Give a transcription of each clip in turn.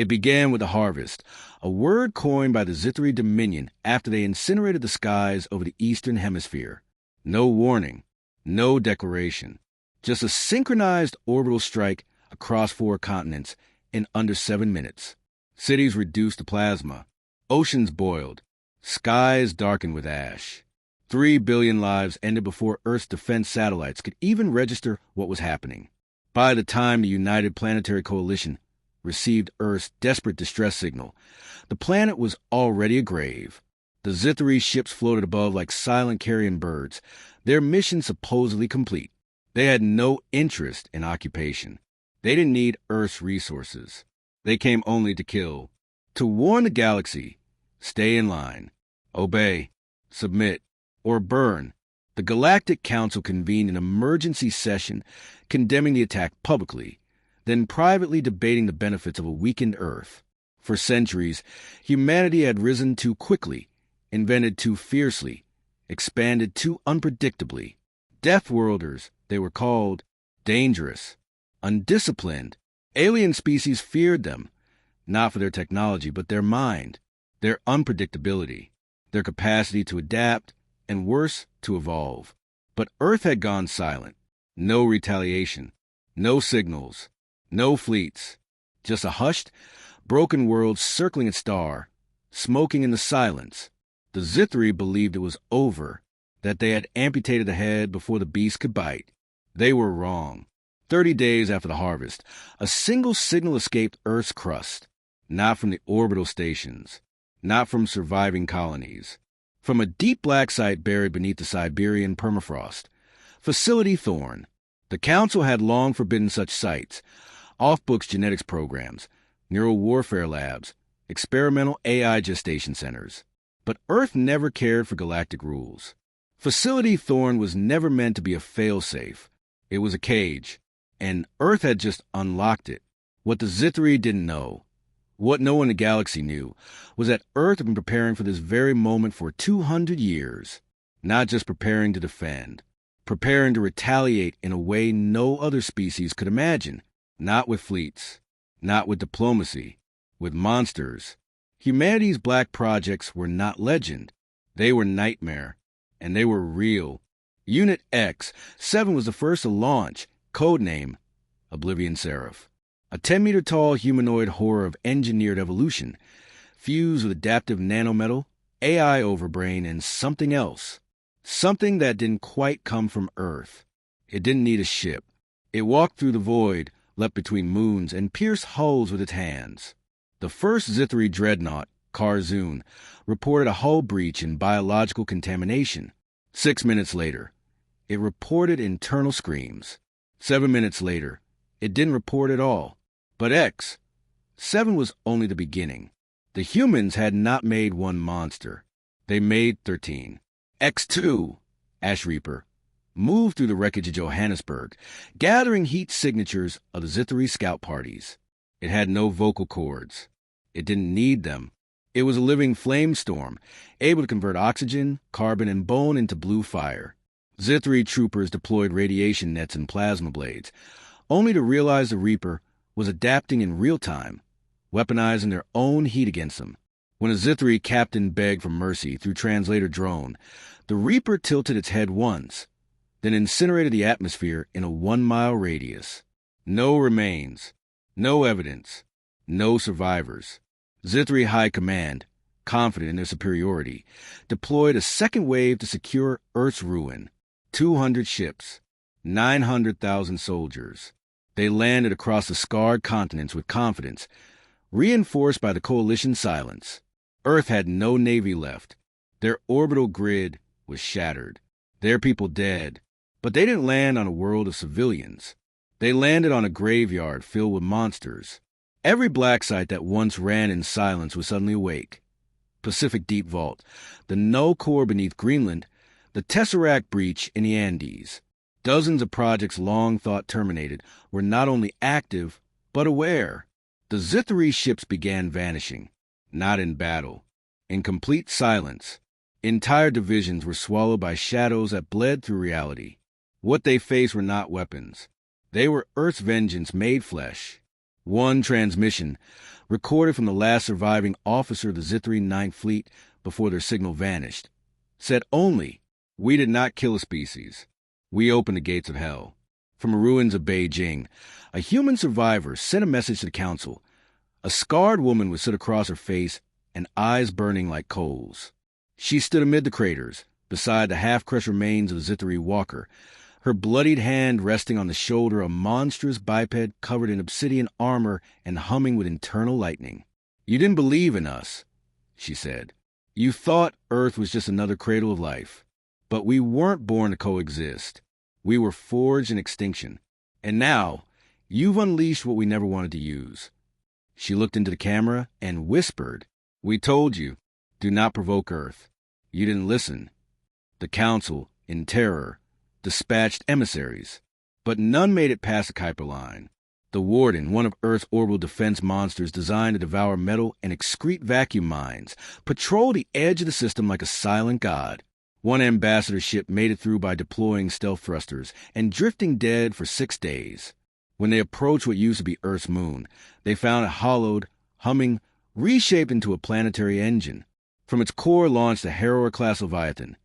It began with the harvest, a word coined by the Zithri Dominion after they incinerated the skies over the eastern hemisphere. No warning, no declaration, just a synchronized orbital strike across 4 continents in under 7 minutes. Cities reduced to plasma, oceans boiled, skies darkened with ash. 3 billion lives ended before Earth's defense satellites could even register what was happening. By the time the United Planetary Coalition received Earth's desperate distress signal, the planet was already a grave. The Zithri ships floated above like silent carrion birds, their mission supposedly complete. They had no interest in occupation. They didn't need Earth's resources. They came only to kill, to warn the galaxy, stay in line, obey, submit, or burn. The Galactic Council convened an emergency session condemning the attack publicly, then privately debating the benefits of a weakened Earth. For centuries, humanity had risen too quickly, invented too fiercely, expanded too unpredictably. Deathworlders, they were called, dangerous, undisciplined. Alien species feared them, not for their technology, but their mind, their unpredictability, their capacity to adapt, and worse, to evolve. But Earth had gone silent. No retaliation, no signals, no fleets, just a hushed, broken world circling its star, smoking in the silence. The Zithri believed it was over, that they had amputated the head before the beast could bite. They were wrong. 30 days after the harvest, a single signal escaped Earth's crust, not from the orbital stations, not from surviving colonies, from a deep black site buried beneath the Siberian permafrost. Facility Thorn. The Council had long forbidden such sites, off-books genetics programs, neural warfare labs, experimental AI gestation centers. But Earth never cared for galactic rules. Facility Thorn was never meant to be a fail-safe. It was a cage, and Earth had just unlocked it. What the Zithri didn't know, what no one in the galaxy knew, was that Earth had been preparing for this very moment for 200 years. Not just preparing to defend, preparing to retaliate in a way no other species could imagine. Not with fleets, not with diplomacy, with monsters. Humanity's black projects were not legend. They were nightmare, and they were real. Unit X-7 was the first to launch, codename Oblivion Seraph. A 10-meter-tall humanoid horror of engineered evolution, fused with adaptive nanometal, AI overbrain, and something else. Something that didn't quite come from Earth. It didn't need a ship. It walked through the void, leapt between moons, and pierced hulls with its hands. The first Zithri dreadnought, Karzoon, reported a hull breach and biological contamination. 6 minutes later, it reported internal screams. 7 minutes later, it didn't report at all. But X-7 was only the beginning. The humans had not made one monster. They made 13. X-2, Ash Reaper, moved through the wreckage of Johannesburg, gathering heat signatures of the Zithri scout parties. It had no vocal cords. It didn't need them. It was a living flame storm, able to convert oxygen, carbon, and bone into blue fire. Zithri troopers deployed radiation nets and plasma blades, only to realize the Reaper was adapting in real time, weaponizing their own heat against them. When a Zithri captain begged for mercy through translator drone, the Reaper tilted its head once, then incinerated the atmosphere in a 1-mile radius. No remains, no evidence, no survivors. Zithri High Command, confident in their superiority, deployed a second wave to secure Earth's ruin. 200 ships, 900,000 soldiers. They landed across the scarred continents with confidence, reinforced by the coalition's silence. Earth had no navy left. Their orbital grid was shattered. Their people dead. But they didn't land on a world of civilians. They landed on a graveyard filled with monsters. Every black site that once ran in silence was suddenly awake. Pacific Deep Vault, the null core beneath Greenland, the Tesseract breach in the Andes. Dozens of projects long thought terminated were not only active, but aware. The Zithri ships began vanishing, not in battle, in complete silence. Entire divisions were swallowed by shadows that bled through reality. What they faced were not weapons. They were Earth's vengeance made flesh. One transmission, recorded from the last surviving officer of the Zithri Ninth Fleet before their signal vanished, said only, "We did not kill a species. We opened the gates of hell." From the ruins of Beijing, a human survivor sent a message to the council. A scarred woman would sit across her face and eyes burning like coals. She stood amid the craters, beside the half-crushed remains of the Zithri walker, her bloodied hand resting on the shoulder of a monstrous biped covered in obsidian armor and humming with internal lightning. "You didn't believe in us," she said. "You thought Earth was just another cradle of life. But we weren't born to coexist. We were forged in extinction. And now, you've unleashed what we never wanted to use." She looked into the camera and whispered, "We told you, do not provoke Earth. You didn't listen." The council, in terror, dispatched emissaries, but none made it past the Kuiper line. The Warden, one of Earth's orbital defense monsters designed to devour metal and excrete vacuum mines, patrolled the edge of the system like a silent god. One ambassador ship made it through by deploying stealth thrusters and drifting dead for 6 days. When they approached what used to be Earth's moon, they found it hollowed, humming, reshaped into a planetary engine. From its core launched the Harrower-class Leviathan,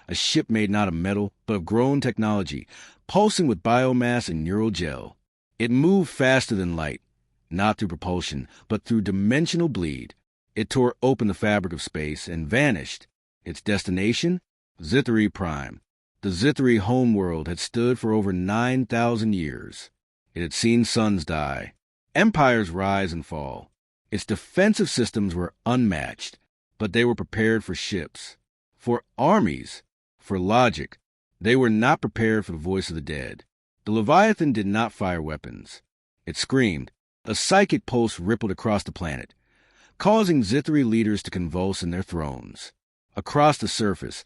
a ship made not of metal, but of grown technology, pulsing with biomass and neural gel. It moved faster than light, not through propulsion, but through dimensional bleed. It tore open the fabric of space and vanished. Its destination? Zithri Prime. The Zithri homeworld had stood for over 9,000 years. It had seen suns die, empires rise and fall. Its defensive systems were unmatched, but they were prepared for ships, for armies, for logic. They were not prepared for the voice of the dead. The Leviathan did not fire weapons. It screamed. A psychic pulse rippled across the planet, causing Zithri leaders to convulse in their thrones. Across the surface,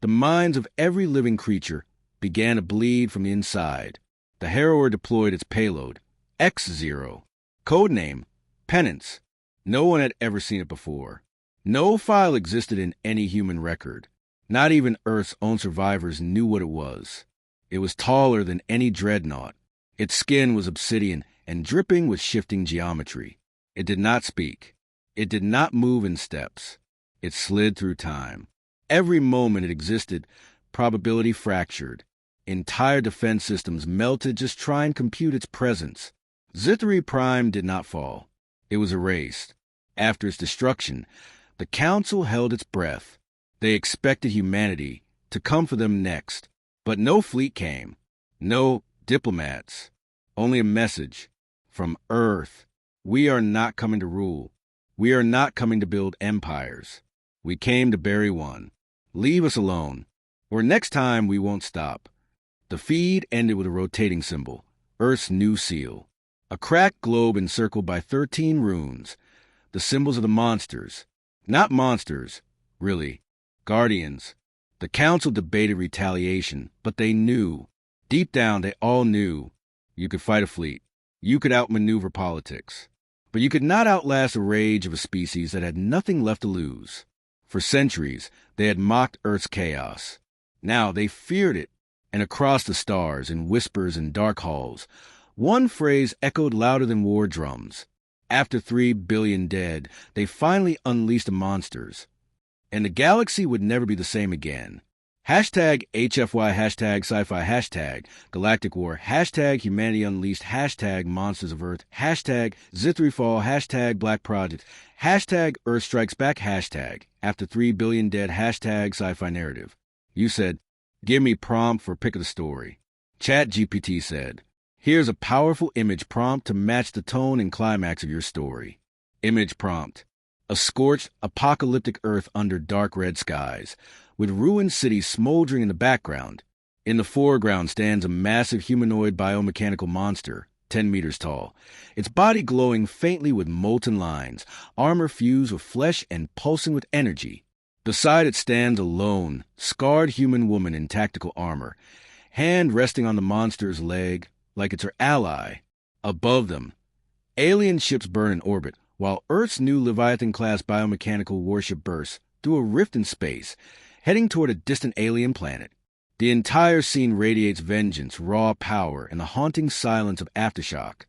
the minds of every living creature began to bleed from the inside. The Harrower deployed its payload, X-Zero, codename Penance. No one had ever seen it before. No file existed in any human record. Not even Earth's own survivors knew what it was. It was taller than any dreadnought. Its skin was obsidian and dripping with shifting geometry. It did not speak. It did not move in steps. It slid through time. Every moment it existed, probability fractured. Entire defense systems melted just trying to compute its presence. Zithri Prime did not fall. It was erased. After its destruction, the Council held its breath. They expected humanity to come for them next. But no fleet came. No diplomats. Only a message. From Earth. We are not coming to rule. We are not coming to build empires. We came to bury one. Leave us alone, or next time we won't stop. The feed ended with a rotating symbol, Earth's new seal. A cracked globe encircled by 13 runes, the symbols of the monsters. Not monsters, really. Guardians. The Council debated retaliation, but they knew. Deep down, they all knew. You could fight a fleet. You could outmaneuver politics. But you could not outlast the rage of a species that had nothing left to lose. For centuries, they had mocked Earth's chaos. Now they feared it, and across the stars, in whispers and dark halls, one phrase echoed louder than war drums. After 3 billion dead, they finally unleashed the monsters. And the galaxy would never be the same again. Hashtag HFY, hashtag Sci-Fi, hashtag Galactic War, hashtag Humanity Unleashed, hashtag Monsters of Earth, hashtag Zithri Fall, hashtag Black Project, hashtag Earth Strikes Back, hashtag After 3 billion dead, hashtag Sci-Fi Narrative. You said, give me prompt for pick of the story. ChatGPT said, here's a powerful image prompt to match the tone and climax of your story. Image prompt. A scorched, apocalyptic Earth under dark red skies, with ruined cities smoldering in the background. In the foreground stands a massive humanoid biomechanical monster, 10 meters tall, its body glowing faintly with molten lines, armor fused with flesh and pulsing with energy. Beside it stands a lone, scarred human woman in tactical armor, hand resting on the monster's leg like it's her ally. Above them, alien ships burn in orbit, while Earth's new Leviathan-class biomechanical warship bursts through a rift in space, heading toward a distant alien planet. The entire scene radiates vengeance, raw power, and the haunting silence of aftershock.